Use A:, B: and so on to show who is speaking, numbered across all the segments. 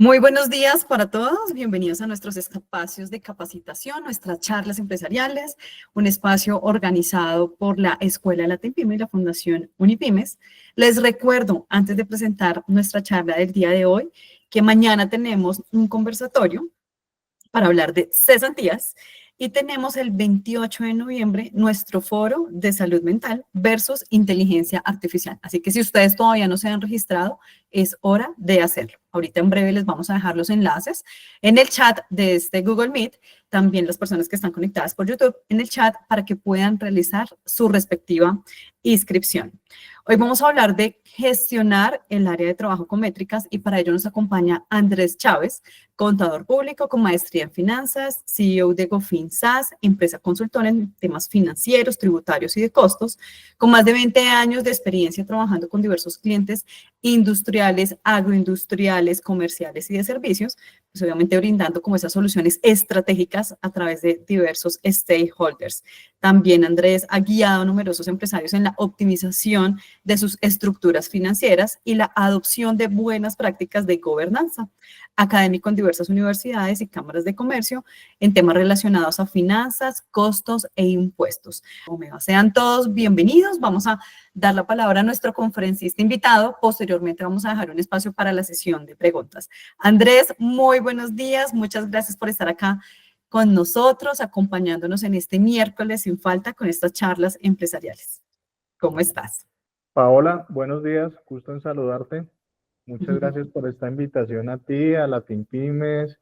A: Muy buenos días para todos, bienvenidos a nuestros espacios de capacitación, nuestras charlas empresariales, un espacio organizado por la Escuela de la TIMPYME y la Fundación Unipymes. Les recuerdo, antes de presentar nuestra charla del día de hoy, que mañana tenemos un conversatorio para hablar de cesantías y tenemos el 28 de noviembre nuestro foro de salud mental versus inteligencia artificial. Así que si ustedes todavía no se han registrado, es hora de hacerlo. Ahorita en breve les vamos a dejar los enlaces en el chat de este Google Meet, también las personas que están conectadas por YouTube en el chat para que puedan realizar su respectiva inscripción. Hoy vamos a hablar de gestionar el área de trabajo con métricas y para ello nos acompaña Andrés Chávez, contador público con maestría en finanzas, CEO de Gofin SAS, empresa consultora en temas financieros, tributarios y de costos, con más de 20 años de experiencia trabajando con diversos clientes industriales, agroindustriales, comerciales y de servicios, pues obviamente brindando como esas soluciones estratégicas a través de diversos stakeholders. También Andrés ha guiado a numerosos empresarios en la optimización de sus estructuras financieras y la adopción de buenas prácticas de gobernanza. Académico en diversas universidades y cámaras de comercio en temas relacionados a finanzas, costos e impuestos. Sean todos bienvenidos. Vamos a dar la palabra a nuestro conferencista invitado. Posteriormente vamos a dejar un espacio para la sesión de preguntas. Andrés, muy buenos días. Muchas gracias por estar acá con nosotros, acompañándonos en este miércoles sin falta con estas charlas empresariales. ¿Cómo estás?
B: Paola, buenos días, gusto en saludarte. Muchas gracias por esta invitación a ti, a la TIMPYMES,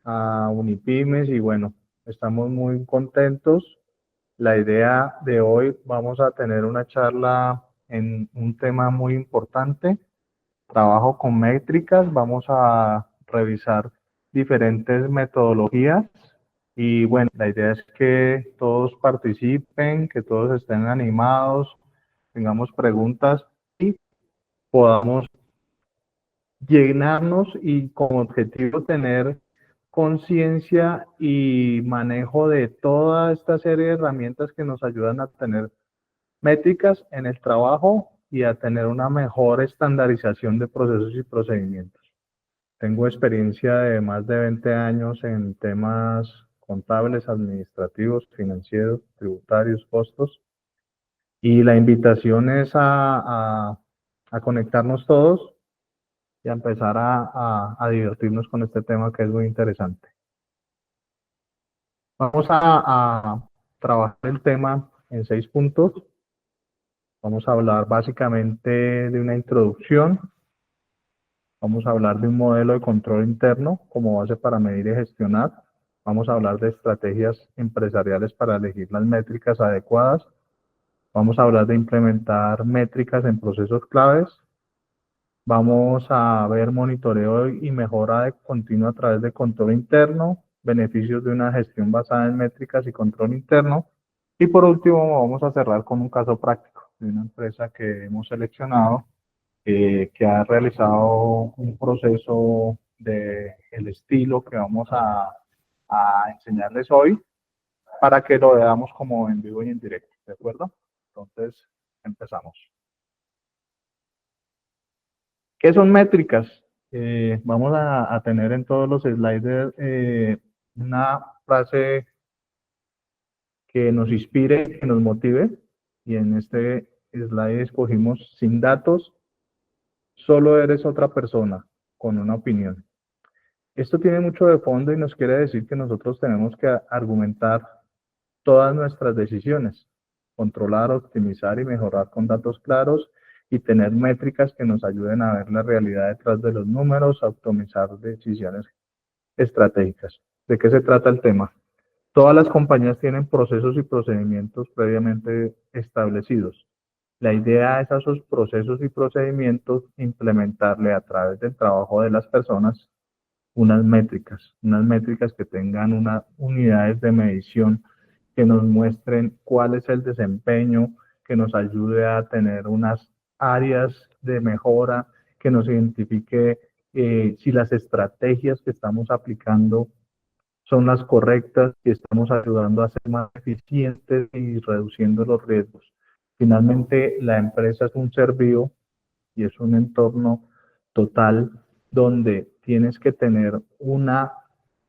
B: a Unipymes y bueno, estamos muy contentos. La idea de hoy, vamos a tener una charla en un tema muy importante, trabajo con métricas, vamos a revisar diferentes metodologías y bueno, la idea es que todos participen, que todos estén animados, tengamos preguntas y podamos llenarnos y como objetivo tener conciencia y manejo de toda esta serie de herramientas que nos ayudan a tener métricas en el trabajo y a tener una mejor estandarización de procesos y procedimientos. Tengo experiencia de más de 20 años en temas contables, administrativos, financieros, tributarios, costos. Y la invitación es a conectarnos todos y a empezar a divertirnos con este tema que es muy interesante. Vamos a trabajar el tema en 6 puntos. Vamos a hablar básicamente de una introducción. Vamos a hablar de un modelo de control interno como base para medir y gestionar. Vamos a hablar de estrategias empresariales para elegir las métricas adecuadas. Vamos a hablar de implementar métricas en procesos claves. Vamos a ver monitoreo y mejora continua a través de control interno, beneficios de una gestión basada en métricas y control interno. Y por último, vamos a cerrar con un caso práctico de una empresa que hemos seleccionado, que ha realizado un proceso del estilo que vamos a enseñarles hoy para que lo veamos como en vivo y en directo, ¿de acuerdo? Entonces, empezamos. ¿Qué son métricas? Vamos a tener en todos los slides una frase que nos inspire, que nos motive. Y en este slide escogimos: sin datos, solo eres otra persona con una opinión. Esto tiene mucho de fondo y nos quiere decir que nosotros tenemos que argumentar todas nuestras decisiones, controlar, optimizar y mejorar con datos claros y tener métricas que nos ayuden a ver la realidad detrás de los números, a optimizar decisiones estratégicas. ¿De qué se trata el tema? Todas las compañías tienen procesos y procedimientos previamente establecidos. La idea es a esos procesos y procedimientos implementarle a través del trabajo de las personas unas métricas que tengan unas unidades de medición que nos muestren cuál es el desempeño, que nos ayude a tener unas áreas de mejora, que nos identifique si las estrategias que estamos aplicando son las correctas y estamos ayudando a ser más eficientes y reduciendo los riesgos. Finalmente, la empresa es un ser vivo y es un entorno total donde tienes que tener una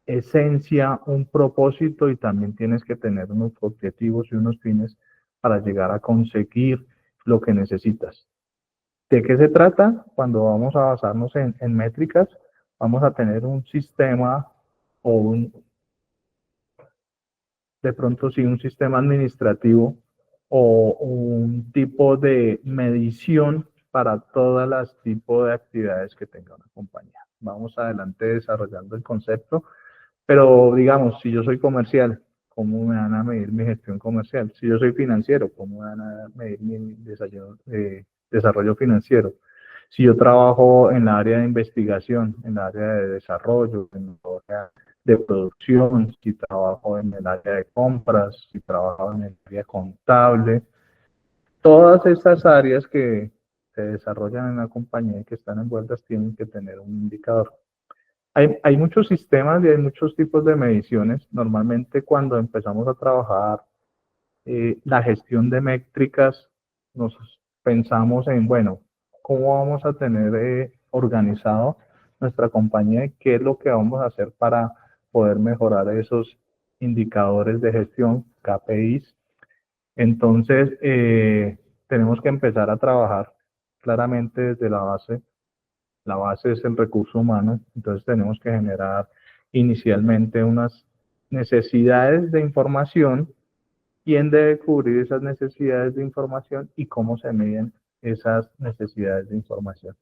B: esencia, un propósito y también tienes que tener unos objetivos y unos fines para llegar a conseguir lo que necesitas. ¿De qué se trata? Cuando vamos a basarnos en métricas, vamos a tener un sistema o de pronto sí, un sistema administrativo o un tipo de medición para todas las tipos de actividades que tenga una compañía. Vamos adelante desarrollando el concepto, pero digamos, si yo soy comercial, ¿cómo me van a medir mi gestión comercial? Si yo soy financiero, ¿cómo me van a medir mi desarrollo financiero? Si yo trabajo en la área de investigación, en la área de desarrollo, en la área de producción, si trabajo en el área de compras, si trabajo en el área contable, todas esas áreas que se desarrollan en la compañía y que están envueltas tienen que tener un indicador. Hay muchos sistemas y hay muchos tipos de mediciones. Normalmente cuando empezamos a trabajar la gestión de métricas, nos pensamos en, bueno, ¿cómo vamos a tener organizado nuestra compañía y qué es lo que vamos a hacer para poder mejorar esos indicadores de gestión, KPIs? Entonces, tenemos que empezar a trabajar claramente desde la base. La base es el recurso humano, entonces tenemos que generar inicialmente unas necesidades de información. ¿Quién debe cubrir esas necesidades de información y cómo se miden esas necesidades de información?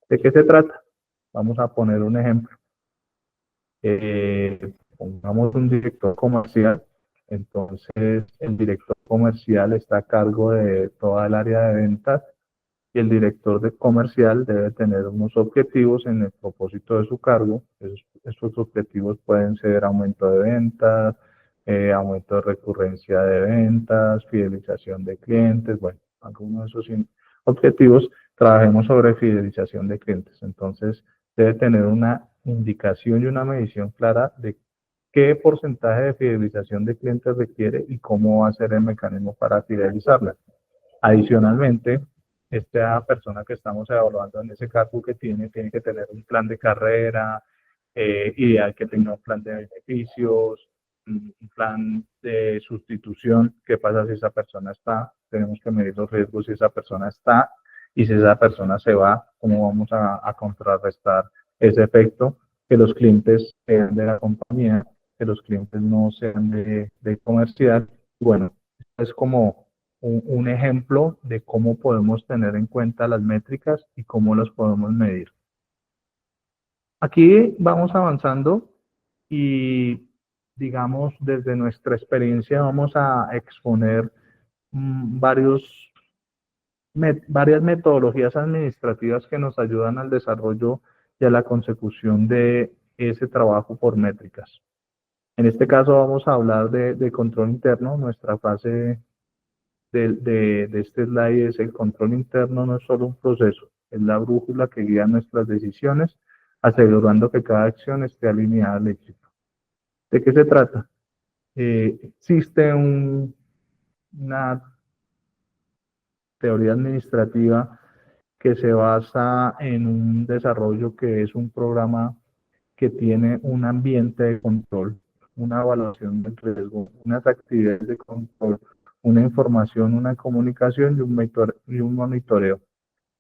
B: ¿De qué se trata? Vamos a poner un ejemplo. Pongamos un director comercial. Entonces, el director comercial está a cargo de toda el área de ventas y el director de comercial debe tener unos objetivos en el propósito de su cargo. Esos objetivos pueden ser aumento de ventas, aumento de recurrencia de ventas, fidelización de clientes, bueno, algunos de esos objetivos. Trabajemos sobre fidelización de clientes. Entonces, debe tener una indicación y una medición clara de qué porcentaje de fidelización de clientes requiere y cómo va a ser el mecanismo para fidelizarla. Adicionalmente, esta persona que estamos evaluando en ese cargo que tiene que tener un plan de carrera, ideal que tenga un plan de beneficios, un plan de sustitución. ¿Qué pasa si esa persona está? Tenemos que medir los riesgos si esa persona está y si esa persona se va, ¿cómo vamos a contrarrestar ese efecto? Que los clientes sean de la compañía, que los clientes no sean de comercial. Bueno, es como un ejemplo de cómo podemos tener en cuenta las métricas y cómo las podemos medir. Aquí vamos avanzando y, digamos, desde nuestra experiencia vamos a exponer varias metodologías administrativas que nos ayudan al desarrollo y a la consecución de ese trabajo por métricas. En este caso vamos a hablar de control interno. Nuestra fase de este slide es: el control interno no es solo un proceso, es la brújula que guía nuestras decisiones, asegurando que cada acción esté alineada al éxito. ¿De qué se trata? Existe una teoría administrativa que se basa en un desarrollo que es un programa que tiene un ambiente de control, una evaluación del riesgo, unas actividades de control, una información, una comunicación y un monitoreo.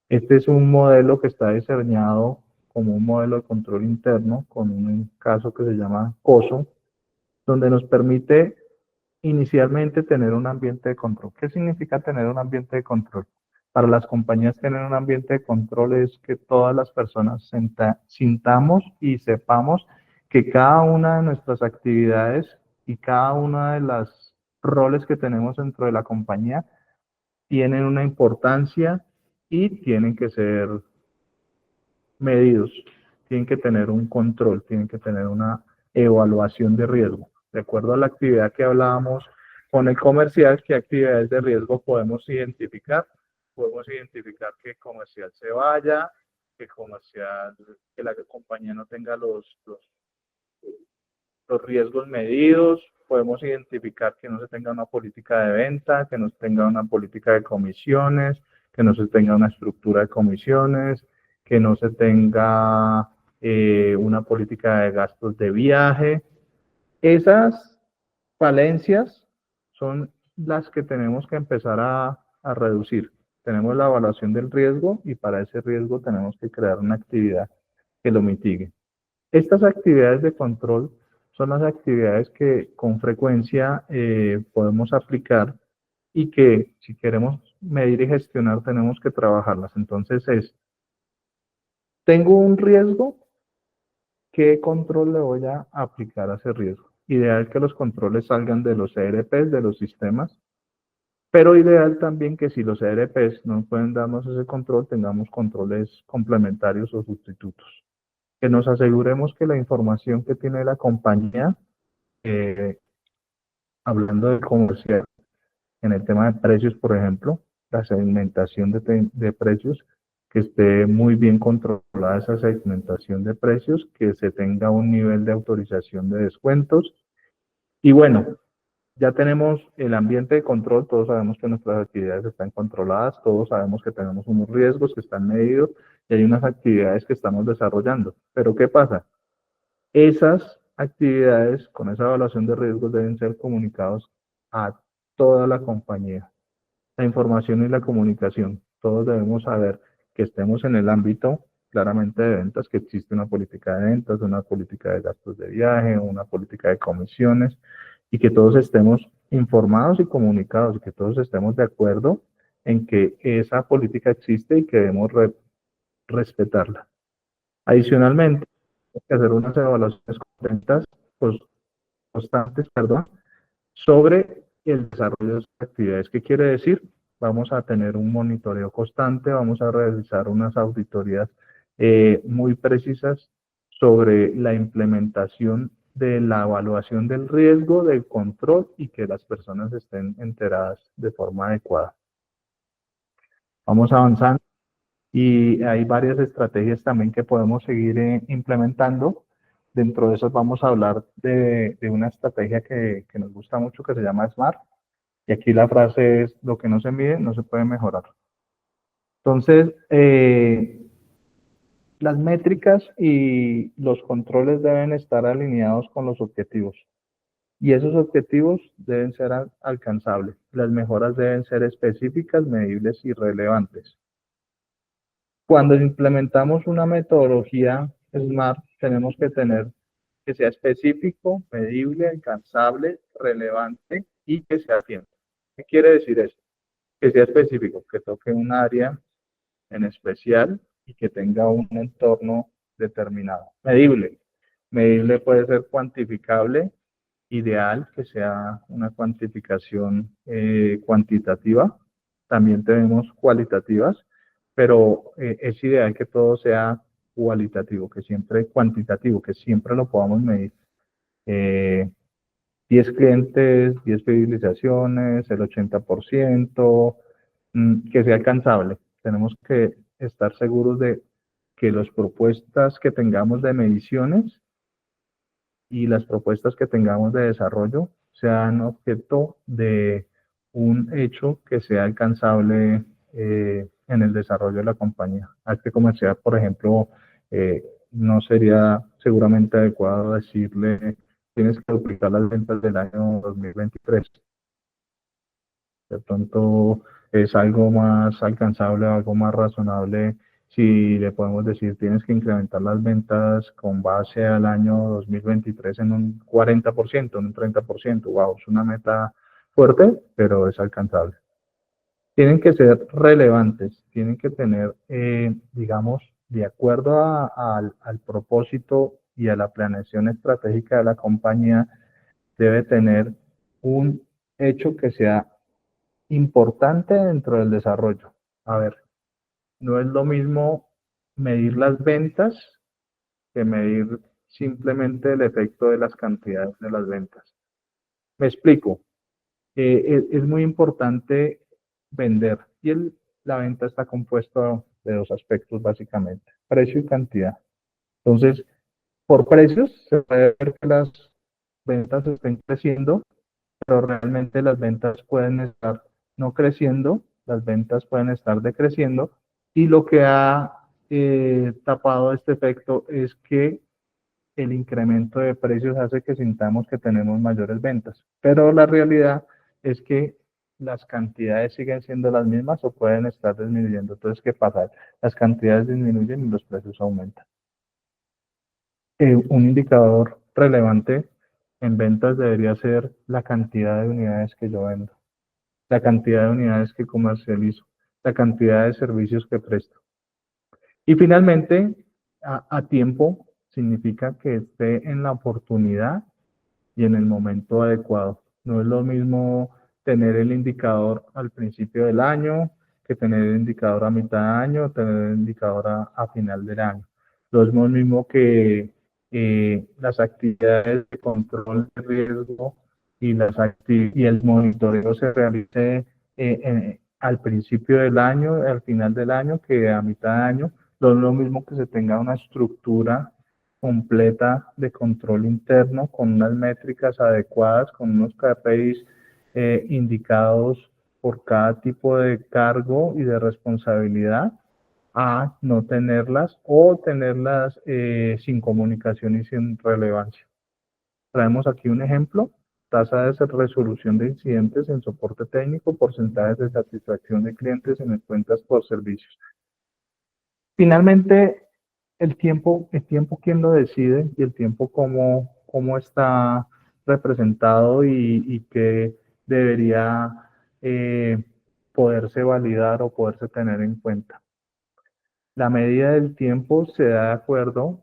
B: Este es un modelo que está diseñado como un modelo de control interno con un caso que se llama COSO, donde nos permite inicialmente tener un ambiente de control. ¿Qué significa tener un ambiente de control? Para las compañías, tener un ambiente de control es que todas las personas sintamos y sepamos que cada una de nuestras actividades y cada una de los roles que tenemos dentro de la compañía tienen una importancia y tienen que ser medidos, tienen que tener un control, tienen que tener una evaluación de riesgo. De acuerdo a la actividad que hablábamos con el comercial, ¿qué actividades de riesgo podemos identificar? Podemos identificar que comercial se vaya, que la compañía no tenga los riesgos medidos. Podemos identificar que no se tenga una política de venta, que no se tenga una política de comisiones, que no se tenga una estructura de comisiones, que no se tenga una política de gastos de viaje. Esas falencias son las que tenemos que empezar a reducir. Tenemos la evaluación del riesgo y para ese riesgo tenemos que crear una actividad que lo mitigue. Estas actividades de control son las actividades que con frecuencia podemos aplicar y que si queremos medir y gestionar tenemos que trabajarlas. Entonces tengo un riesgo, ¿qué control le voy a aplicar a ese riesgo? Ideal que los controles salgan de los ERPs, de los sistemas, pero ideal también que si los ERPs no pueden darnos ese control, tengamos controles complementarios o sustitutos. Que nos aseguremos que la información que tiene la compañía, hablando de comercial, en el tema de precios, por ejemplo, la segmentación de precios, que esté muy bien controlada esa segmentación de precios, que se tenga un nivel de autorización de descuentos. Y bueno, ya tenemos el ambiente de control, todos sabemos que nuestras actividades están controladas, todos sabemos que tenemos unos riesgos que están medidos y hay unas actividades que estamos desarrollando. Pero ¿qué pasa? Esas actividades con esa evaluación de riesgos deben ser comunicados a toda la compañía. La información y la comunicación. Todos debemos saber que estemos en el ámbito claramente de ventas, que existe una política de ventas, una política de gastos de viaje, una política de comisiones, y que todos estemos informados y comunicados, y que todos estemos de acuerdo en que esa política existe y que debemos respetarla. Adicionalmente, hay que hacer unas evaluaciones constantes, sobre el desarrollo de sus actividades. ¿Qué quiere decir? Vamos a tener un monitoreo constante, vamos a realizar unas auditorías muy precisas sobre la implementación de la evaluación del riesgo, del control y que las personas estén enteradas de forma adecuada. Vamos avanzando y hay varias estrategias también que podemos seguir implementando. Dentro de esas vamos a hablar de una estrategia que nos gusta mucho que se llama SMART. Y aquí la frase es, lo que no se mide no se puede mejorar. Entonces, las métricas y los controles deben estar alineados con los objetivos. Y esos objetivos deben ser alcanzables. Las mejoras deben ser específicas, medibles y relevantes. Cuando implementamos una metodología SMART, tenemos que tener que sea específico, medible, alcanzable, relevante y que sea a tiempo. ¿Qué quiere decir eso? Que sea específico, que toque un área en especial y que tenga un entorno determinado. Medible. Medible puede ser cuantificable, ideal que sea una cuantificación cuantitativa. También tenemos cualitativas, pero es ideal que todo sea cualitativo, que siempre cuantitativo, que siempre lo podamos medir. 10 clientes, 10 fidelizaciones, el 80%, que sea alcanzable. Tenemos que estar seguros de que las propuestas que tengamos de mediciones y las propuestas que tengamos de desarrollo sean objeto de un hecho que sea alcanzable en el desarrollo de la compañía. A este comercial, por ejemplo, no sería seguramente adecuado decirle tienes que duplicar las ventas del año 2023. De pronto es algo más alcanzable, algo más razonable si le podemos decir tienes que incrementar las ventas con base al año 2023 en un 40%, en un 30%. Wow, es una meta fuerte, pero es alcanzable. Tienen que ser relevantes, tienen que tener, digamos, de acuerdo al propósito y a la planeación estratégica de la compañía, debe tener un hecho que sea importante dentro del desarrollo. A ver, no es lo mismo medir las ventas que medir simplemente el efecto de las cantidades de las ventas. Me explico. Es muy importante vender y la venta está compuesta de dos aspectos básicamente, precio y cantidad. Entonces, por precios se puede ver que las ventas estén creciendo, pero realmente las ventas pueden estar no creciendo, las ventas pueden estar decreciendo y lo que ha tapado este efecto es que el incremento de precios hace que sintamos que tenemos mayores ventas, pero la realidad es que las cantidades siguen siendo las mismas o pueden estar disminuyendo. Entonces, ¿qué pasa? Las cantidades disminuyen y los precios aumentan. Un indicador relevante en ventas debería ser la cantidad de unidades que yo vendo, la cantidad de unidades que comercializo, la cantidad de servicios que presto. Y finalmente, a tiempo significa que esté en la oportunidad y en el momento adecuado. No es lo mismo tener el indicador al principio del año que tener el indicador a mitad de año o tener el indicador a final del año. Lo es lo mismo que las actividades de control de riesgo y el monitoreo se realice al principio del año, al final del año, que a mitad de año. No es lo mismo que se tenga una estructura completa de control interno con unas métricas adecuadas, con unos KPIs indicados por cada tipo de cargo y de responsabilidad, a no tenerlas o tenerlas sin comunicación y sin relevancia. Traemos aquí un ejemplo: tasa de resolución de incidentes en soporte técnico, porcentajes de satisfacción de clientes en las cuentas por servicios. Finalmente, el tiempo quién lo decide, y el tiempo cómo está representado y qué debería poderse validar o poderse tener en cuenta. La medida del tiempo se da de acuerdo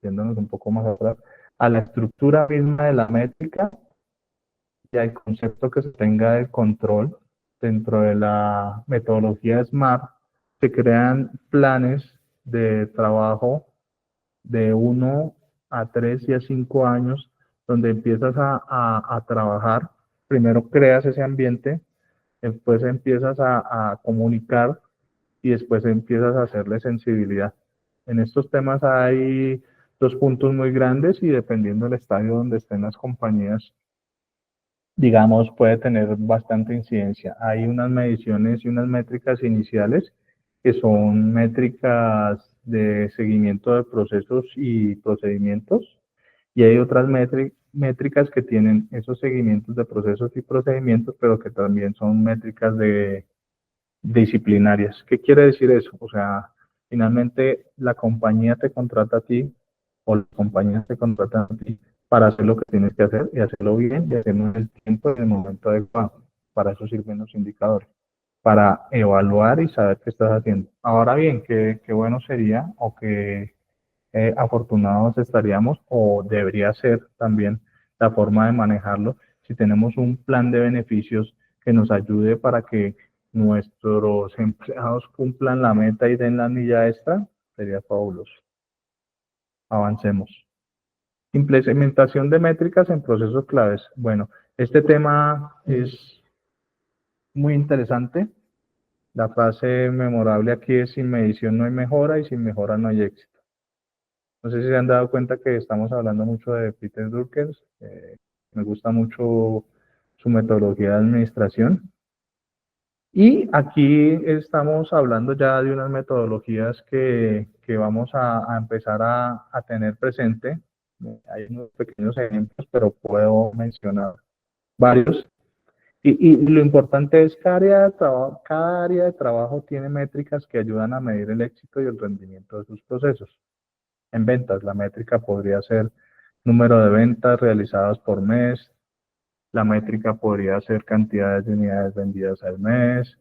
B: yéndonos un poco más atrás, a la estructura misma de la métrica y al concepto que se tenga de control. Dentro de la metodología SMART se crean planes de trabajo de 1 a 3 y a 5 años, donde empiezas a trabajar. Primero creas ese ambiente, después empiezas a comunicar y después empiezas a hacerle sensibilidad. En estos temas hay dos puntos muy grandes y dependiendo del estadio donde estén las compañías, digamos, puede tener bastante incidencia. Hay unas mediciones y unas métricas iniciales que son métricas de seguimiento de procesos y procedimientos, y hay otras métricas que tienen esos seguimientos de procesos y procedimientos, pero que también son métricas disciplinarias. ¿Qué quiere decir eso? O sea, finalmente la compañía te contrata a ti o las compañías te contratan a ti para hacer lo que tienes que hacer y hacerlo bien y hacerlo en el tiempo y en el momento adecuado. Para eso sirven los indicadores, para evaluar y saber qué estás haciendo. Ahora bien, qué bueno sería o qué afortunados estaríamos, o debería ser también la forma de manejarlo, si tenemos un plan de beneficios que nos ayude para que nuestros empleados cumplan la meta y den la milla extra. Sería fabuloso. Avancemos. Implementación de métricas en procesos claves. Bueno, este tema es muy interesante. La frase memorable aquí es: sin medición no hay mejora y sin mejora no hay éxito. No sé si se han dado cuenta que estamos hablando mucho de Peter Drucker. Me gusta mucho su metodología de administración. Y aquí estamos hablando ya de unas metodologías que vamos a empezar a tener presente. Hay unos pequeños ejemplos, pero puedo mencionar varios. Y lo importante es que cada área de trabajo tiene métricas que ayudan a medir el éxito y el rendimiento de sus procesos. En ventas, la métrica podría ser número de ventas realizadas por mes, la métrica podría ser cantidades de unidades vendidas al mes,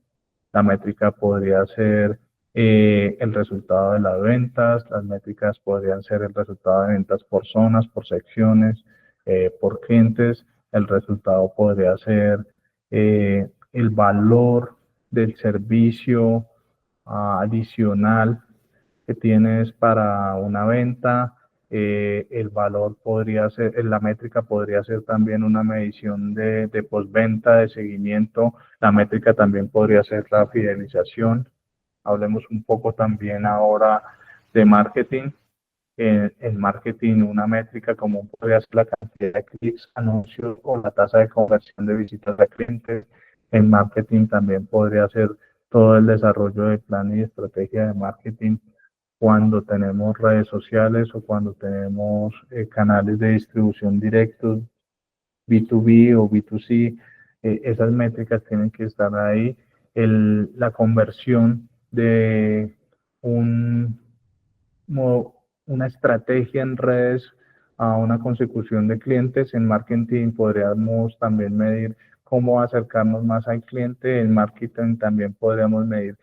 B: la métrica podría ser el resultado de las ventas, las métricas podrían ser el resultado de ventas por zonas, por secciones, por clientes, el resultado podría ser el valor del servicio adicional que tienes para una venta. El valor podría ser, la métrica podría ser también una medición de postventa, de seguimiento. La métrica también podría ser la fidelización. Hablemos un poco también ahora de marketing. En marketing, una métrica común podría ser la cantidad de clics, anuncios o la tasa de conversión de visitas a clientes. En marketing también podría ser todo el desarrollo de plan y estrategia de marketing cuando tenemos redes sociales o cuando tenemos canales de distribución directos, B2B o B2C, esas métricas tienen que estar ahí. La conversión de un, una estrategia en redes a una consecución de clientes. En marketing podríamos también medir cómo acercarnos más al cliente. En marketing también podríamos medir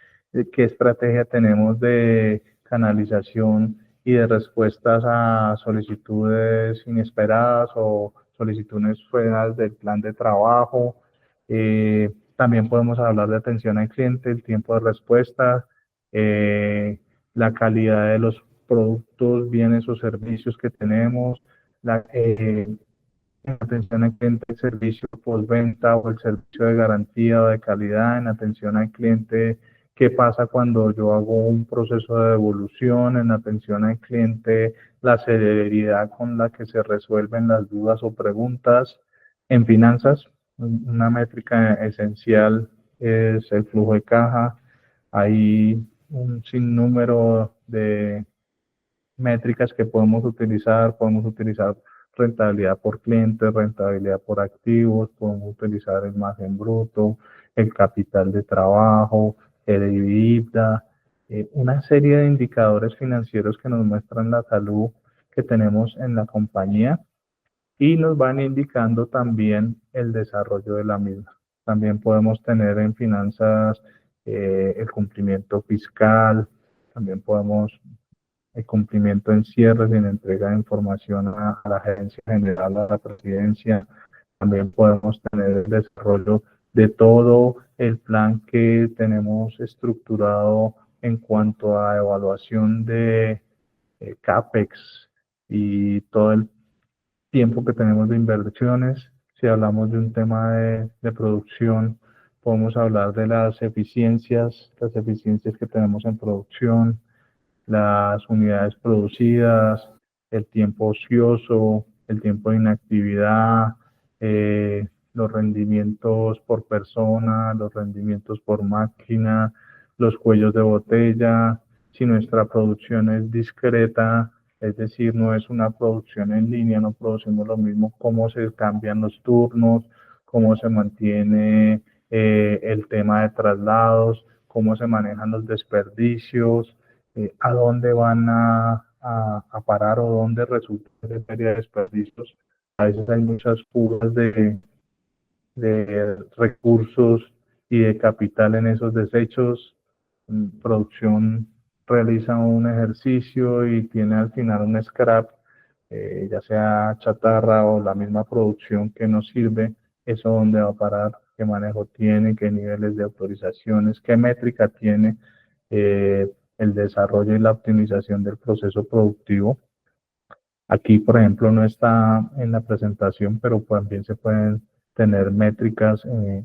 B: qué estrategia tenemos de canalización y de respuestas a solicitudes inesperadas o solicitudes fuera del plan de trabajo. También podemos hablar de atención al cliente, el tiempo de respuesta, la calidad de los productos, bienes o servicios que tenemos, la atención al cliente, el servicio postventa o el servicio de garantía o de calidad, en atención al cliente, qué pasa cuando yo hago un proceso de devolución, en atención al cliente, la celeridad con la que se resuelven las dudas o preguntas. En finanzas, una métrica esencial es el flujo de caja. Hay un sinnúmero de métricas que podemos utilizar rentabilidad por cliente, rentabilidad por activos, podemos utilizar el margen bruto, el capital de trabajo, el EBITDA, una serie de indicadores financieros que nos muestran la salud que tenemos en la compañía y nos van indicando también el desarrollo de la misma. También podemos tener en finanzas el cumplimiento fiscal, también podemos el cumplimiento en cierres y en entrega de información a la gerencia general, a la presidencia. También podemos tener el desarrollo de todo el plan que tenemos estructurado en cuanto a evaluación de CAPEX y todo el tiempo que tenemos de inversiones. Si hablamos de un tema de producción, podemos hablar de las eficiencias que tenemos en producción, las unidades producidas, el tiempo ocioso, el tiempo de inactividad, los rendimientos por persona, los rendimientos por máquina, los cuellos de botella. Si nuestra producción es discreta, es decir, no es una producción en línea, no producimos lo mismo, cómo se cambian los turnos, cómo se mantiene el tema de traslados, cómo se manejan los desperdicios, a dónde van a parar o dónde resulta esa serie de desperdicios. A veces hay muchas fugas de recursos y de capital en esos desechos. Producción realiza un ejercicio y tiene al final un scrap, ya sea chatarra o la misma producción que nos sirve. ¿Eso dónde va a parar? ¿Qué manejo tiene? ¿Qué niveles de autorizaciones? ¿Qué métrica tiene el desarrollo y la optimización del proceso productivo? Aquí, por ejemplo, no está en la presentación, pero también se pueden tener métricas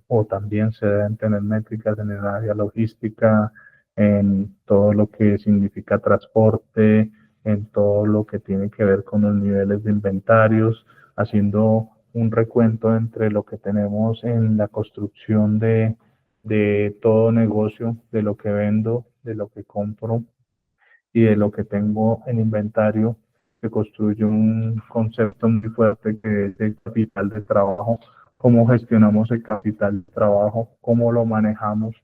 B: o también se deben tener métricas en el área logística, en todo lo que significa transporte, en todo lo que tiene que ver con los niveles de inventarios, haciendo un recuento entre lo que tenemos en la construcción de todo negocio, de lo que vendo, de lo que compro y de lo que tengo en inventario, se construye un concepto muy fuerte que es el capital de trabajo. ¿Cómo gestionamos el capital de trabajo? ¿Cómo lo manejamos?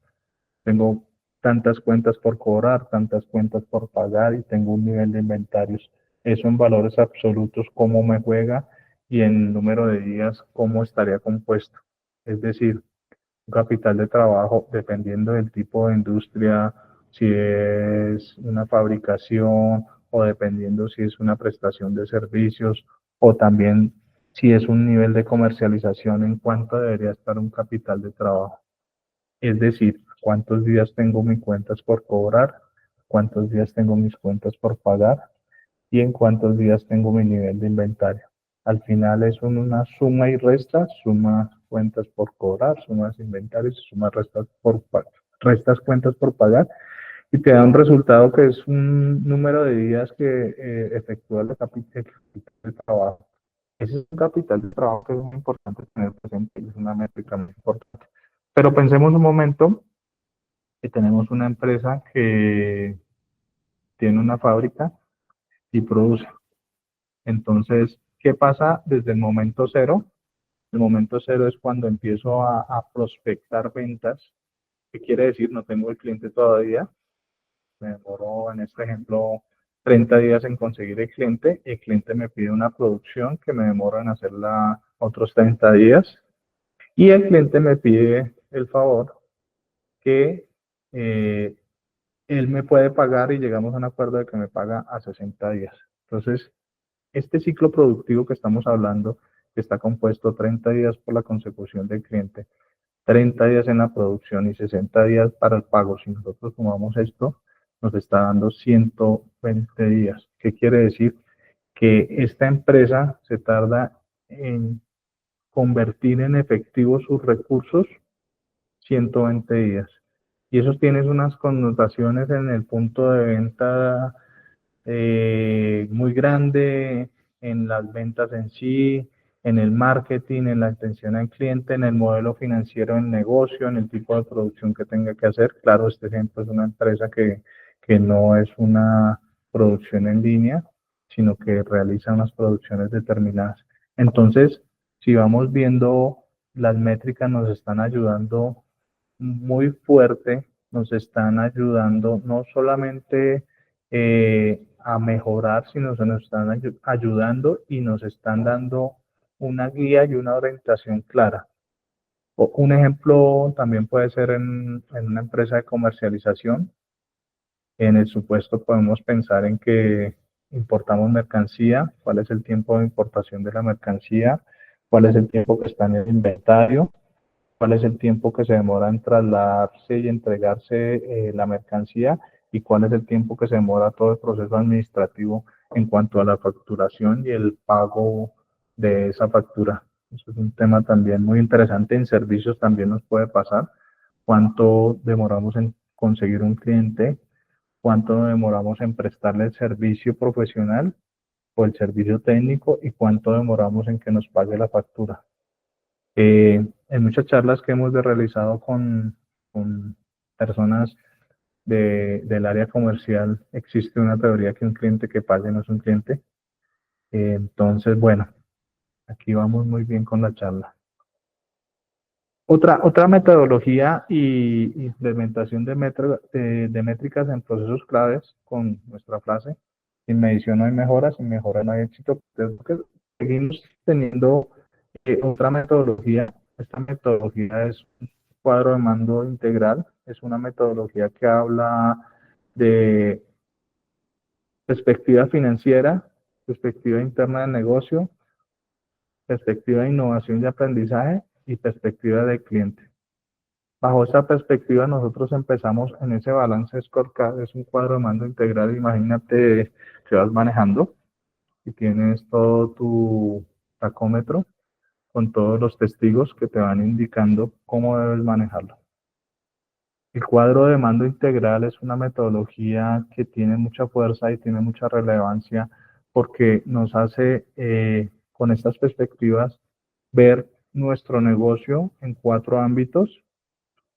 B: Tengo tantas cuentas por cobrar, tantas cuentas por pagar y tengo un nivel de inventarios. Eso en valores absolutos, cómo me juega y en número de días, cómo estaría compuesto. Es decir, un capital de trabajo, dependiendo del tipo de industria, si es una fabricación o dependiendo si es una prestación de servicios o también si es un nivel de comercialización, en cuánto debería estar un capital de trabajo. Es decir, cuántos días tengo mis cuentas por cobrar, cuántos días tengo mis cuentas por pagar y en cuántos días tengo mi nivel de inventario. Al final es una suma y resta, suma cuentas por cobrar, sumas inventarios, suma restas cuentas por pagar y te da un resultado que es un número de días que efectúa el capital de trabajo. Ese es un capital de trabajo que es muy importante tener presente y es una métrica muy importante. Pero pensemos un momento que tenemos una empresa que tiene una fábrica y produce. Entonces, ¿qué pasa desde el momento cero? El momento cero es cuando empiezo a prospectar ventas. ¿Qué quiere decir? No tengo el cliente todavía. Me demoro, en este ejemplo, 30 días en conseguir el cliente. El cliente me pide una producción que me demoro en hacerla otros 30 días. Y el cliente me pide el favor que eh, él me puede pagar y llegamos a un acuerdo de que me paga a 60 días. Entonces, este ciclo productivo que estamos hablando, que está compuesto 30 días por la consecución del cliente, 30 días en la producción y 60 días para el pago. Si nosotros sumamos esto, nos está dando 120 días. ¿Qué quiere decir? Que esta empresa se tarda en convertir en efectivo sus recursos 120 días. Y eso tiene unas connotaciones en el punto de venta muy grande, en las ventas en sí, en el marketing, en la atención al cliente, en el modelo financiero del negocio, en el tipo de producción que tenga que hacer. Claro, este ejemplo es una empresa que no es una producción en línea, sino que realiza unas producciones determinadas. Entonces, si vamos viendo, las métricas nos están ayudando muy fuerte, nos están ayudando no solamente a mejorar, sino se nos están ayudando y nos están dando una guía y una orientación clara. Un ejemplo también puede ser en una empresa de comercialización. En el supuesto podemos pensar en que importamos mercancía, cuál es el tiempo de importación de la mercancía, cuál es el tiempo que está en el inventario, cuál es el tiempo que se demora en trasladarse y entregarse la mercancía y cuál es el tiempo que se demora todo el proceso administrativo en cuanto a la facturación y el pago de esa factura. Eso es un tema también muy interesante. En servicios también nos puede pasar. ¿Cuánto demoramos en conseguir un cliente? ¿Cuánto demoramos en prestarle el servicio profesional o el servicio técnico? ¿Y cuánto demoramos en que nos pague la factura? En muchas charlas que hemos realizado con personas del área comercial, existe una teoría que un cliente que pague no es un cliente. Entonces, bueno, aquí vamos muy bien con la charla. Otra metodología y implementación de métricas en procesos claves con nuestra frase: sin medición no hay mejora, sin mejora no hay éxito. Entonces, seguimos teniendo otra metodología. Esta metodología es un cuadro de mando integral. Es una metodología que habla de perspectiva financiera, perspectiva interna del negocio, perspectiva de innovación y aprendizaje y perspectiva de cliente. Bajo esa perspectiva, nosotros empezamos en ese balance scorecard. Es un cuadro de mando integral. Imagínate que vas manejando y tienes todo tu tacómetro con todos los testigos que te van indicando cómo debes manejarlo. El cuadro de mando integral es una metodología que tiene mucha fuerza y tiene mucha relevancia porque nos hace, con estas perspectivas, ver nuestro negocio en 4 ámbitos.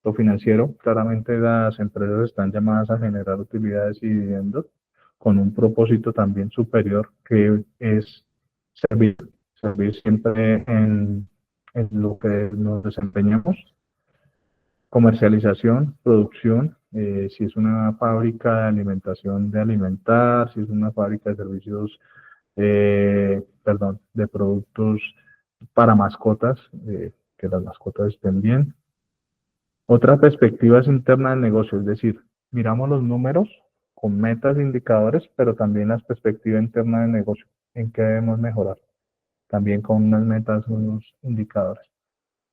B: Lo financiero: claramente las empresas están llamadas a generar utilidades y dividendos con un propósito también superior, que es servir, servir siempre en lo que nos desempeñamos. Comercialización, producción: si es una fábrica de alimentación, de alimentar; si es una fábrica de servicios, de productos para mascotas, que las mascotas estén bien. Otra perspectiva es interna del negocio, es decir, miramos los números con metas e indicadores, pero también la perspectiva interna del negocio, en qué debemos mejorar, también con unas metas, unos indicadores.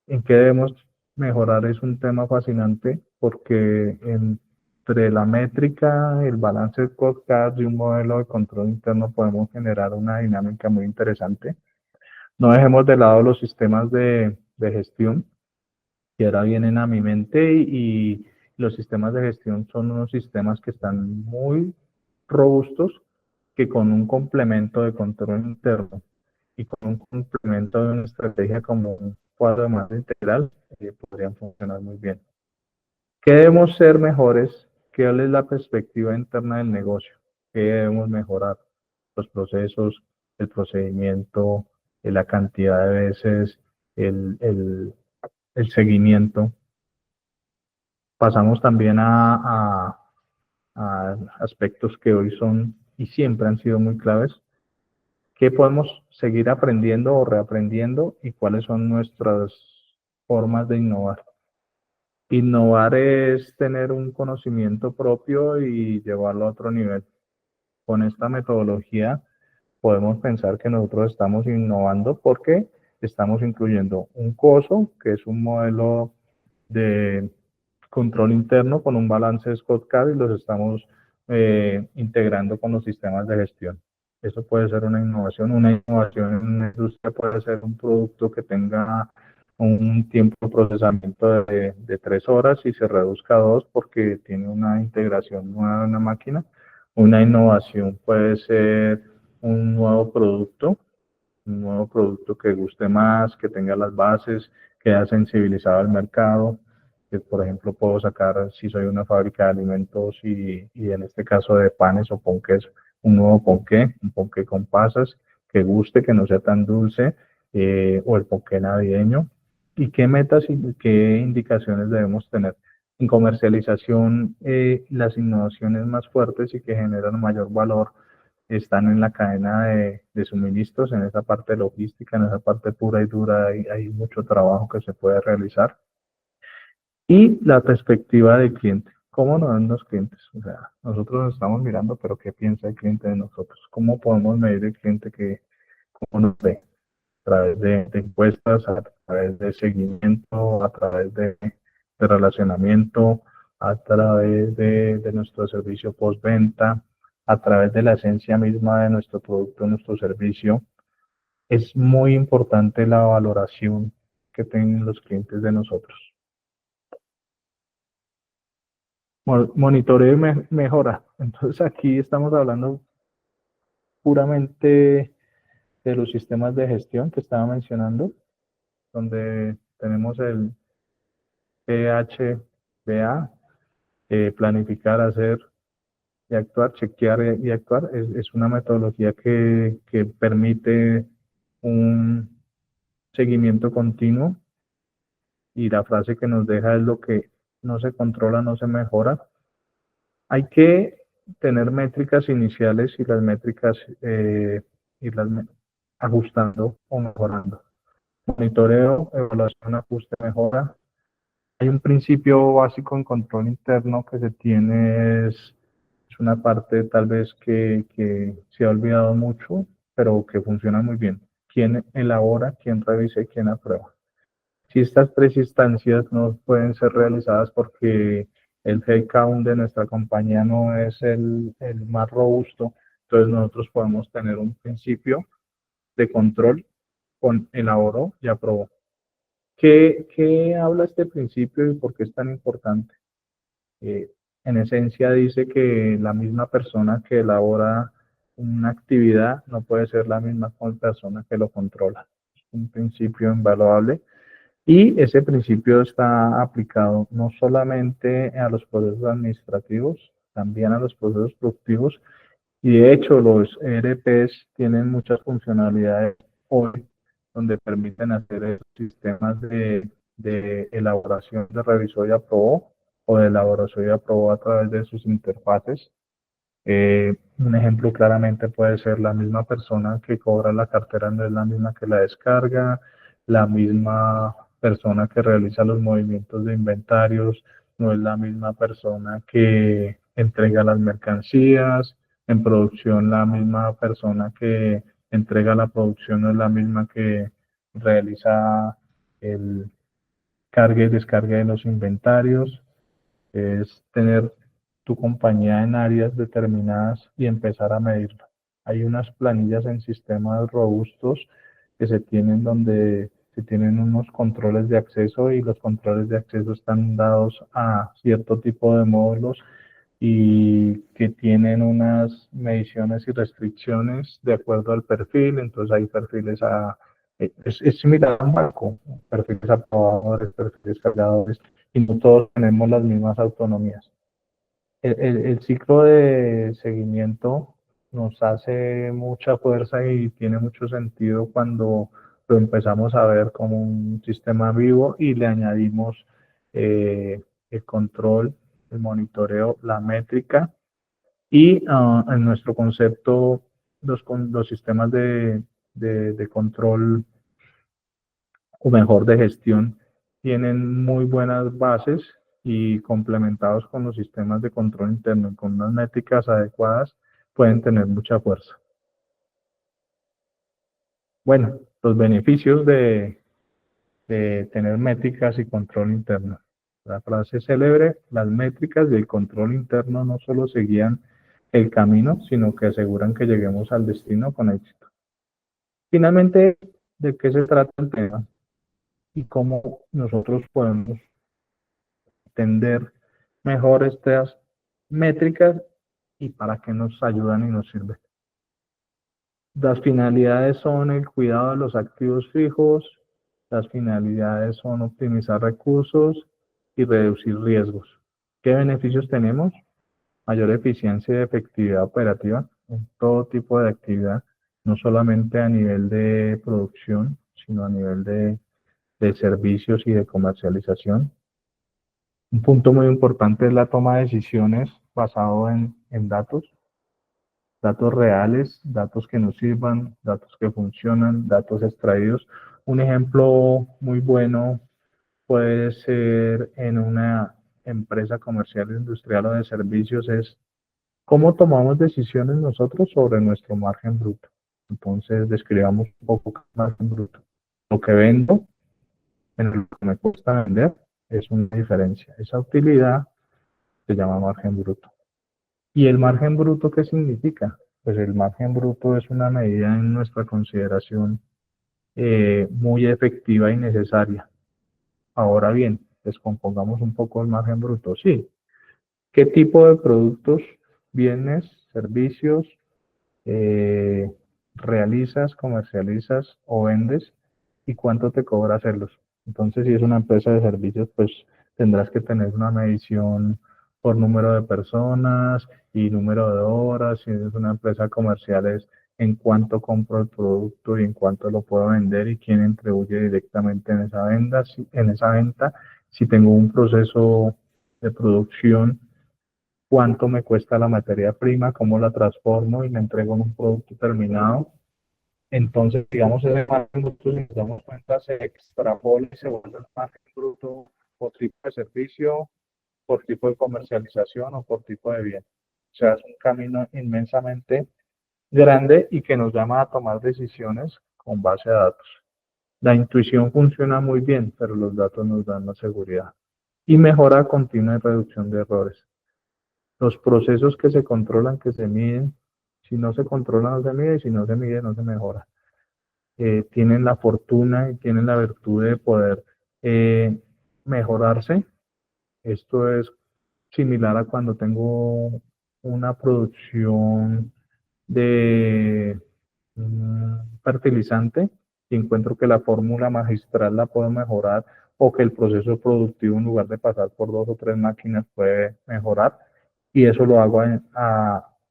B: En qué debemos mejorar es un tema fascinante porque entre la métrica, el balance scorecard y un modelo de control interno podemos generar una dinámica muy interesante. No dejemos de lado los sistemas de gestión, que ahora vienen a mi mente, y los sistemas de gestión son unos sistemas que están muy robustos, que con un complemento de control interno y con un complemento de una estrategia como un cuadro de mando integral podrían funcionar muy bien. ¿Qué debemos ser mejores? ¿Qué es la perspectiva interna del negocio? ¿Qué debemos mejorar? Los procesos, el procedimiento, la cantidad de veces, el seguimiento. Pasamos también a aspectos que hoy son y siempre han sido muy claves. ¿Qué podemos seguir aprendiendo o reaprendiendo y cuáles son nuestras formas de innovar? Innovar es tener un conocimiento propio y llevarlo a otro nivel. Con esta metodología podemos pensar que nosotros estamos innovando porque estamos incluyendo un COSO, que es un modelo de control interno con un balance de Scott-Card y los estamos integrando con los sistemas de gestión. Eso puede ser una innovación. Una innovación en una industria puede ser un producto que tenga un tiempo de procesamiento de 3 horas y se reduzca a 2 porque tiene una integración nueva en la máquina. Una innovación puede ser un nuevo producto que guste más, que tenga las bases, que haya sensibilizado al mercado. Que, por ejemplo, puedo sacar, si soy una fábrica de alimentos y en este caso de panes o ponqués, un nuevo ponqué, un ponqué con pasas, que guste, que no sea tan dulce, o el ponqué navideño. ¿Y qué metas y qué indicaciones debemos tener? En comercialización, las innovaciones más fuertes y que generan mayor valor están en la cadena de suministros, en esa parte logística, en esa parte pura y dura, hay mucho trabajo que se puede realizar. Y la perspectiva del cliente. ¿Cómo nos ven los clientes? O sea, nosotros nos estamos mirando, pero ¿qué piensa el cliente de nosotros? ¿Cómo podemos medir el cliente cómo nos ve? A través de encuestas, a través de seguimiento, a través de relacionamiento, a través de nuestro servicio postventa, a través de la esencia misma de nuestro producto, nuestro servicio. Es muy importante la valoración que tienen los clientes de nosotros. Monitoreo y mejora. Entonces aquí estamos hablando puramente de los sistemas de gestión que estaba mencionando, donde tenemos el PHBA, planificar, hacer y actuar, chequear y actuar. Es una metodología que permite un seguimiento continuo y la frase que nos deja es: lo que no se controla no se mejora. Hay que tener métricas iniciales y las métricas irlas ajustando o mejorando. Monitoreo, evaluación, ajuste, mejora. Hay un principio básico en control interno que se tiene, es una parte tal vez que se ha olvidado mucho, pero que funciona muy bien. ¿Quién elabora, quién revisa y quién aprueba? Si estas 3 instancias no pueden ser realizadas porque el headcount de nuestra compañía no es el más robusto, entonces nosotros podemos tener un principio de control con elaboró y aprobó. ¿Qué habla este principio y por qué es tan importante? En esencia dice que la misma persona que elabora una actividad no puede ser la misma persona que lo controla. Es un principio invaluable. Y ese principio está aplicado no solamente a los procesos administrativos, también a los procesos productivos. Y de hecho, los ERPs tienen muchas funcionalidades hoy donde permiten hacer sistemas de elaboración de revisó y aprobó o de elaboración y aprobó a través de sus interfaces. Un ejemplo claramente puede ser la misma persona que cobra la cartera no es la misma que la descarga, la misma persona que realiza los movimientos de inventarios no es la misma persona que entrega las mercancías, en producción la misma persona que entrega la producción no es la misma que realiza el carga y descarga de los inventarios. Es tener tu compañía en áreas determinadas y empezar a medirlo. Hay unas planillas en sistemas robustos que se tienen donde se tienen unos controles de acceso y los controles de acceso están dados a cierto tipo de módulos y que tienen unas mediciones y restricciones de acuerdo al perfil. Entonces hay perfiles es similar a un banco, perfiles aprobadores, perfiles cargadores, y no todos tenemos las mismas autonomías. El ciclo de seguimiento nos hace mucha fuerza y tiene mucho sentido cuando lo empezamos a ver como un sistema vivo y le añadimos el control, el monitoreo, la métrica y en nuestro concepto los sistemas de control o mejor de gestión tienen muy buenas bases y complementados con los sistemas de control interno y con unas métricas adecuadas pueden tener mucha fuerza. Bueno, los beneficios de tener métricas y control interno. La frase célebre, las métricas y el control interno no solo seguían el camino, sino que aseguran que lleguemos al destino con éxito. Finalmente, ¿de qué se trata el tema? Y cómo nosotros podemos entender mejor estas métricas y para qué nos ayudan y nos sirven. Las finalidades son el cuidado de los activos fijos, las finalidades son optimizar recursos y reducir riesgos. ¿Qué beneficios tenemos? Mayor eficiencia y efectividad operativa en todo tipo de actividad, no solamente a nivel de producción, sino a nivel de servicios y de comercialización. Un punto muy importante es la toma de decisiones basado en datos reales, datos que nos sirvan, datos que funcionan, datos extraídos. Un ejemplo muy bueno puede ser en una empresa comercial, industrial o de servicios es cómo tomamos decisiones nosotros sobre nuestro margen bruto. Entonces, describamos un poco qué es margen bruto. Lo que vendo en lo que me cuesta vender es una diferencia. Esa utilidad se llama margen bruto. ¿Y el margen bruto qué significa? Pues el margen bruto es una medida en nuestra consideración muy efectiva y necesaria. Ahora bien, descompongamos un poco el margen bruto. Sí, ¿qué tipo de productos, bienes, servicios eh, realizas, comercializas o vendes y cuánto te cobra hacerlos? Entonces, si es una empresa de servicios, pues tendrás que tener una medición por número de personas y número de horas. Si es una empresa comercial, es en cuánto compro el producto y en cuánto lo puedo vender y quién contribuye directamente en esa venta. Si tengo un proceso de producción, cuánto me cuesta la materia prima, cómo la transformo y me entrego en un producto terminado. Entonces, digamos, ese margen bruto, si nos damos cuenta, se extrapola y se vuelve el margen bruto por tipo de servicio, por tipo de comercialización o por tipo de bien. O sea, es un camino inmensamente grande y que nos llama a tomar decisiones con base a datos. La intuición funciona muy bien, pero los datos nos dan la seguridad. Y mejora continua y reducción de errores. Los procesos que se controlan, que se miden, si no se controla no se mide y si no se mide no se mejora. Tienen la fortuna y tienen la virtud de poder mejorarse. Esto es similar a cuando tengo una producción de fertilizante y encuentro que la fórmula magistral la puedo mejorar o que el proceso productivo en lugar de pasar por 2 o 3 máquinas puede mejorar y eso lo hago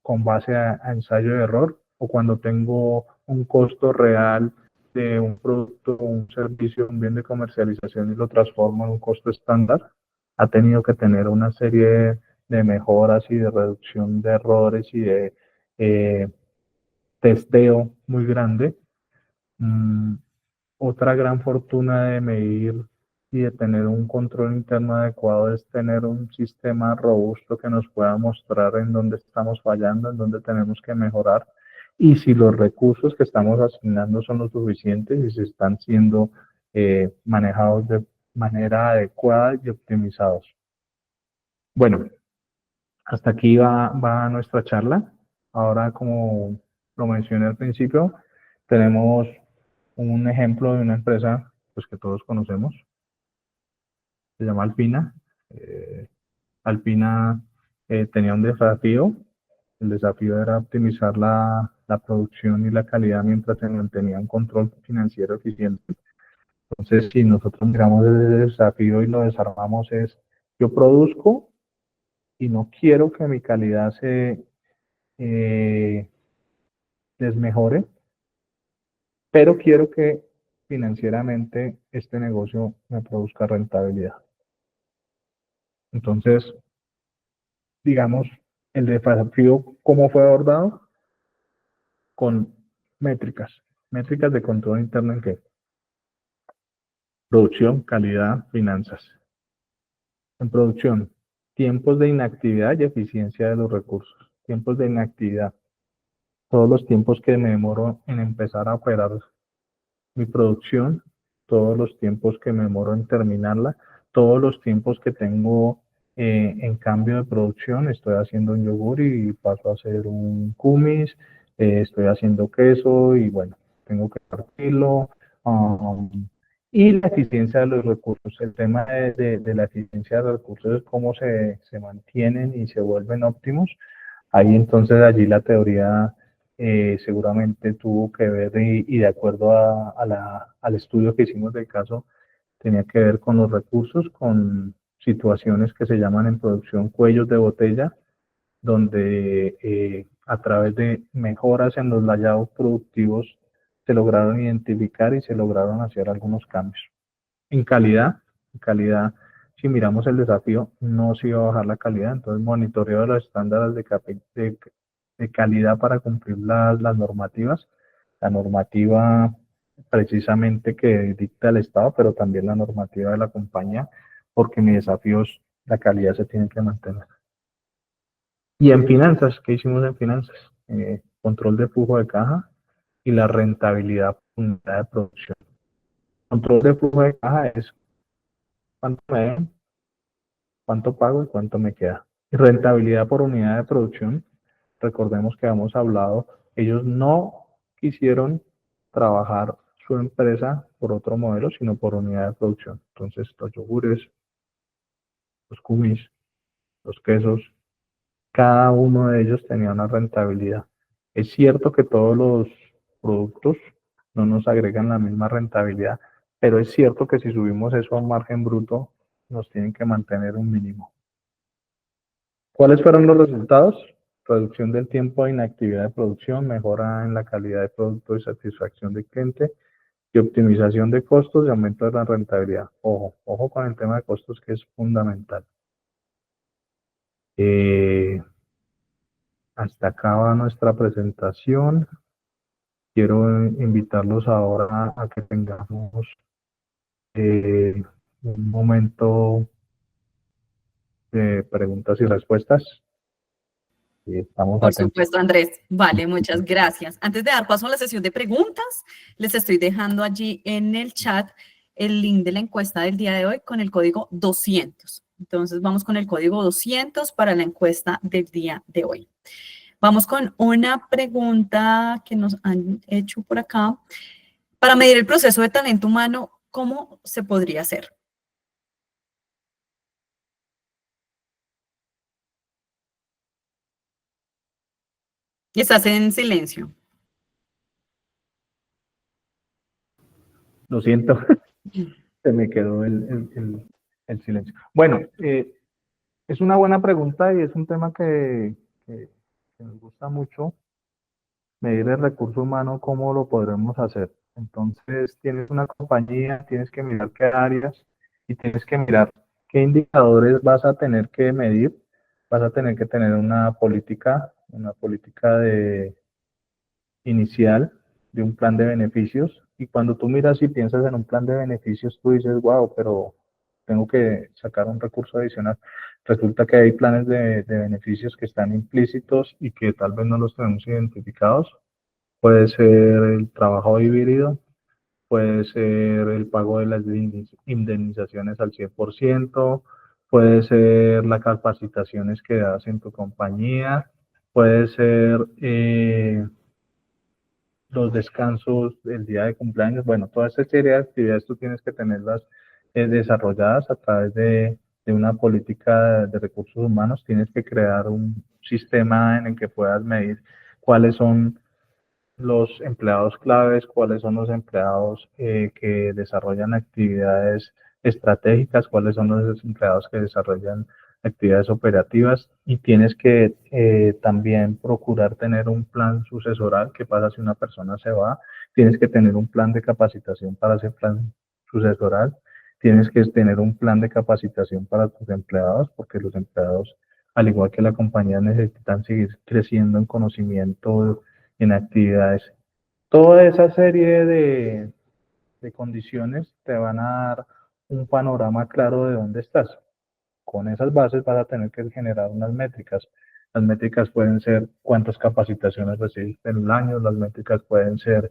B: con base a ensayo de error o cuando tengo un costo real de un producto, un servicio, un bien de comercialización y lo transformo en un costo estándar, ha tenido que tener una serie de mejoras y de reducción de errores y de testeo muy grande. Otra gran fortuna de medir y de tener un control interno adecuado es tener un sistema robusto que nos pueda mostrar en dónde estamos fallando, en dónde tenemos que mejorar y si los recursos que estamos asignando son los suficientes y si están siendo manejados de manera adecuada y optimizados. Bueno, hasta aquí va nuestra charla. Ahora, como lo mencioné al principio, tenemos un ejemplo de una empresa pues, que todos conocemos. Se llama Alpina. Alpina tenía un desafío. El desafío era optimizar la producción y la calidad mientras se mantenía un control financiero eficiente. Entonces, si nosotros miramos ese desafío y lo desarmamos es, yo produzco y no quiero que mi calidad se eh, desmejore, pero quiero que financieramente este negocio me produzca rentabilidad. Entonces, digamos, el desafío, ¿cómo fue abordado? Con métricas, métricas de control interno en qué? Producción, calidad, finanzas. En producción, tiempos de inactividad y eficiencia de los recursos. Tiempos de inactividad. Todos los tiempos que me demoro en empezar a operar mi producción, todos los tiempos que me demoro en terminarla, todos los tiempos que tengo en cambio de producción. Estoy haciendo un yogur y paso a hacer un kumis, estoy haciendo queso y bueno, tengo que partirlo. Y la eficiencia de los recursos. El tema de la eficiencia de los recursos es cómo se mantienen y se vuelven óptimos. Ahí entonces allí la teoría seguramente tuvo que ver y de acuerdo al estudio que hicimos del caso, tenía que ver con los recursos, con situaciones que se llaman en producción cuellos de botella, donde a través de mejoras en los layouts productivos se lograron identificar y se lograron hacer algunos cambios. En calidad, si miramos el desafío, no se iba a bajar la calidad, entonces monitoreo de los estándares de calidad para cumplir las normativas, la normativa precisamente que dicta el Estado, pero también la normativa de la compañía, porque mi desafío es la calidad se tiene que mantener. Y en finanzas, ¿qué hicimos en finanzas? Control de flujo de caja y la rentabilidad por unidad de producción. Control de flujo de caja es cuánto me den, cuánto pago y cuánto me queda. Y rentabilidad por unidad de producción, recordemos que hemos hablado, ellos no quisieron trabajar su empresa por otro modelo, sino por unidad de producción. Entonces, los yogures, los kumis, los quesos, cada uno de ellos tenía una rentabilidad. Es cierto que todos los productos no nos agregan la misma rentabilidad, pero es cierto que si subimos eso a un margen bruto, nos tienen que mantener un mínimo. ¿Cuáles fueron los resultados? Reducción del tiempo de inactividad de producción, mejora en la calidad de producto y satisfacción del cliente y optimización de costos y aumento de la rentabilidad. Ojo, ojo con el tema de costos que es fundamental. Hasta acá va nuestra presentación. Quiero invitarlos ahora a que tengamos un momento de preguntas y respuestas. Y estamos
A: Por
B: atentos.
A: supuesto, Andrés. Vale, muchas gracias. Antes de dar paso a la sesión de preguntas, les estoy dejando allí en el chat el link de la encuesta del día de hoy con el código 200. Entonces, vamos con el código 200 para la encuesta del día de hoy. Vamos con una pregunta que nos han hecho por acá. Para medir el proceso de talento humano, ¿cómo se podría hacer? Y estás en silencio.
B: Lo siento, se me quedó el silencio. Bueno, es una buena pregunta y es un tema que nos gusta mucho. Medir el recurso humano, ¿cómo lo podremos hacer? Entonces, tienes una compañía, tienes que mirar qué áreas y tienes que mirar qué indicadores vas a tener que medir. Vas a tener que tener una política de inicial de un plan de beneficios. Y cuando tú miras y piensas en un plan de beneficios, tú dices, wow, pero tengo que sacar un recurso adicional. Resulta que hay planes de beneficios que están implícitos y que tal vez no los tenemos identificados. Puede ser el trabajo híbrido, puede ser el pago de las indemnizaciones al 100%, puede ser las capacitaciones que das en tu compañía, puede ser los descansos del día de cumpleaños. Bueno, toda esta serie de actividades tú tienes que tenerlas desarrolladas a través de una política de recursos humanos. Tienes que crear un sistema en el que puedas medir cuáles son los empleados claves, cuáles son los empleados que desarrollan actividades estratégicas, cuáles son los empleados que desarrollan actividades operativas, y tienes que también procurar tener un plan sucesoral. ¿Qué pasa si una persona se va? Tienes que tener un plan de capacitación para ese plan sucesoral. Tienes que tener un plan de capacitación para tus empleados, porque los empleados, al igual que la compañía, necesitan seguir creciendo en conocimiento, en actividades. Toda esa serie de condiciones te van a dar un panorama claro de dónde estás. Con esas bases vas a tener que generar unas métricas. Las métricas pueden ser cuántas capacitaciones recibiste en el año, las métricas pueden ser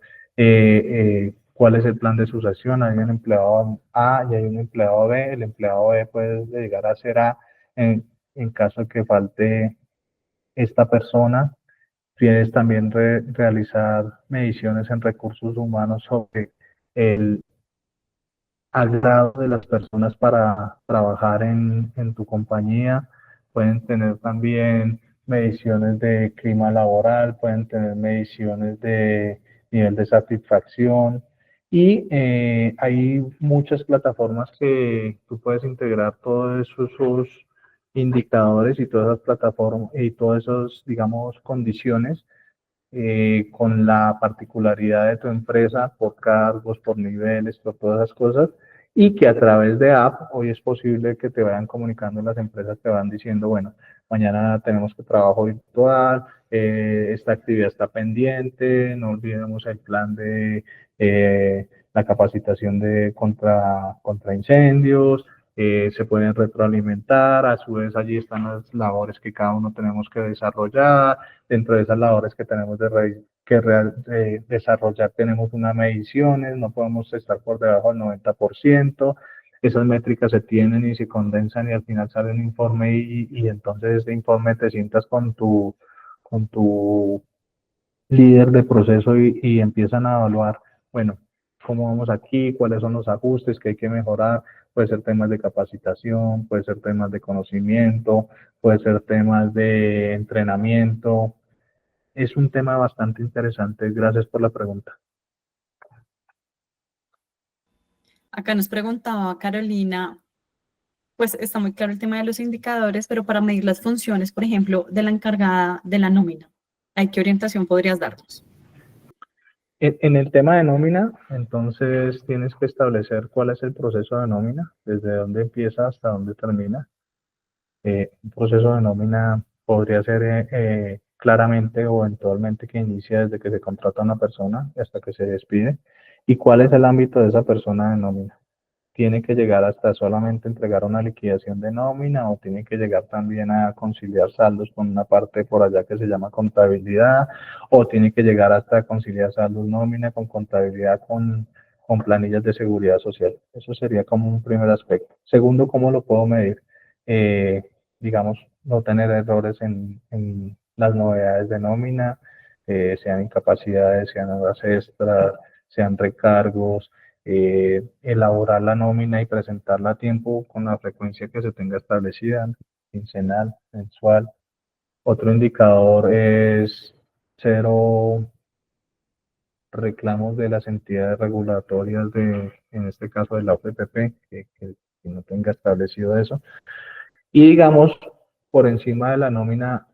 B: cuál es el plan de sucesión. Hay un empleado A y hay un empleado B. El empleado B puede llegar a ser A en caso de que falte esta persona. Tienes también realizar mediciones en recursos humanos sobre el agrado de las personas para trabajar en tu compañía. Pueden tener también mediciones de clima laboral, pueden tener mediciones de nivel de satisfacción, y hay muchas plataformas que tú puedes integrar todos esos indicadores y todas esas plataformas y todas esas, digamos, condiciones con la particularidad de tu empresa, por cargos, por niveles, por todas esas cosas, y que a través de app hoy es posible que te vayan comunicando las empresas, te van diciendo, bueno, mañana tenemos que trabajo virtual, esta actividad está pendiente, no olvidemos el plan de la capacitación de contra incendios. Se pueden retroalimentar, a su vez allí están las labores que cada uno tenemos que desarrollar. Dentro de esas labores que tenemos de desarrollar, tenemos unas mediciones, no podemos estar por debajo del 90%. Esas métricas se tienen y se condensan y al final sale un informe, y entonces este informe te sientas con tu líder de proceso y empiezan a evaluar, bueno, cómo vamos aquí, cuáles son los ajustes que hay que mejorar. Puede ser temas de capacitación, puede ser temas de conocimiento, puede ser temas de entrenamiento. Es un tema bastante interesante. Gracias por la pregunta.
A: Acá nos preguntaba Carolina, pues está muy claro el tema de los indicadores, pero para medir las funciones, por ejemplo, de la encargada de la nómina, ¿hay qué orientación podrías darnos?
B: En el tema de nómina, entonces tienes que establecer cuál es el proceso de nómina, desde dónde empieza hasta dónde termina. Un proceso de nómina podría ser claramente o eventualmente que inicia desde que se contrata a una persona hasta que se despide. ¿Y cuál es el ámbito de esa persona de nómina? ¿Tiene que llegar hasta solamente entregar una liquidación de nómina, o tiene que llegar también a conciliar saldos con una parte por allá que se llama contabilidad, o tiene que llegar hasta conciliar saldos nómina con contabilidad con planillas de seguridad social? Eso sería como un primer aspecto. Segundo, ¿cómo lo puedo medir? Eh, digamos, no tener errores en las novedades de nómina, sean incapacidades, sean horas extras, sean recargos. Elaborar la nómina y presentarla a tiempo con la frecuencia que se tenga establecida, quincenal, mensual. Otro indicador es cero reclamos de las entidades regulatorias en este caso de la OPPP, que no tenga establecido eso. Y digamos, por encima de la nómina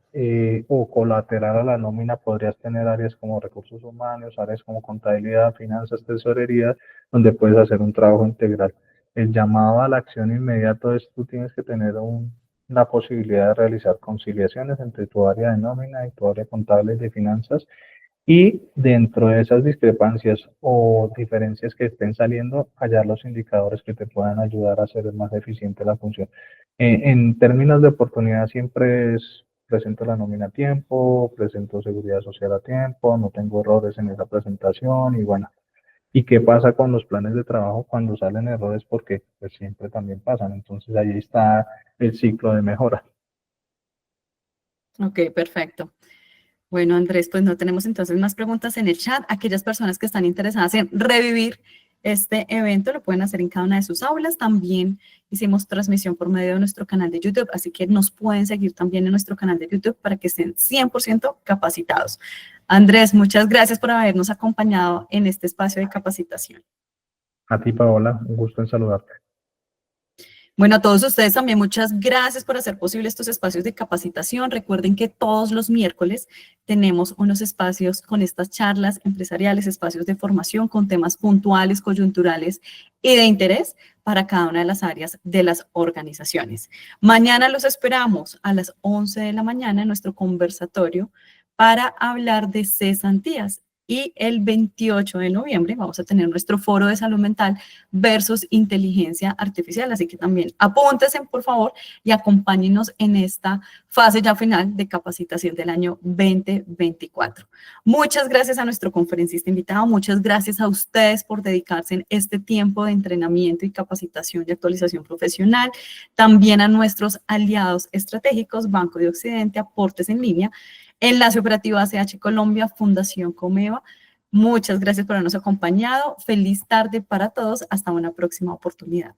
B: o colateral a la nómina, podrías tener áreas como recursos humanos, áreas como contabilidad, finanzas, tesorería, donde puedes hacer un trabajo integral. El llamado a la acción inmediato es: tú tienes que tener la posibilidad de realizar conciliaciones entre tu área de nómina y tu área contable y de finanzas, y dentro de esas discrepancias o diferencias que estén saliendo, hallar los indicadores que te puedan ayudar a hacer más eficiente la función. En términos de oportunidad, siempre es: presento la nómina a tiempo, presento seguridad social a tiempo, no tengo errores en esa presentación. Y bueno, ¿y qué pasa con los planes de trabajo cuando salen errores? Porque pues siempre también pasan. Entonces ahí está el ciclo de mejora.
A: Ok, perfecto. Bueno, Andrés, pues no tenemos entonces más preguntas en el chat. Aquellas personas que están interesadas en revivir Este evento lo pueden hacer en cada una de sus aulas. También hicimos transmisión por medio de nuestro canal de YouTube, así que nos pueden seguir también en nuestro canal de YouTube para que estén 100% capacitados. Andrés, muchas gracias por habernos acompañado en este espacio de capacitación.
B: A ti, Paola, un gusto en saludarte.
A: Bueno, a todos ustedes también muchas gracias por hacer posible estos espacios de capacitación. Recuerden que todos los miércoles tenemos unos espacios con estas charlas empresariales, espacios de formación con temas puntuales, coyunturales y de interés para cada una de las áreas de las organizaciones. Mañana los esperamos a las 11 de la mañana en nuestro conversatorio para hablar de cesantías. Y el 28 de noviembre vamos a tener nuestro foro de salud mental versus inteligencia artificial. Así que también apúntense, por favor, y acompáñenos en esta fase ya final de capacitación del año 2024. Muchas gracias a nuestro conferencista invitado. Muchas gracias a ustedes por dedicarse en este tiempo de entrenamiento y capacitación y actualización profesional. También a nuestros aliados estratégicos, Banco de Occidente, Aportes en Línea, Enlace Operativo ACH Colombia, Fundación Comeva. Muchas gracias por habernos acompañado. Feliz tarde para todos. Hasta una próxima oportunidad.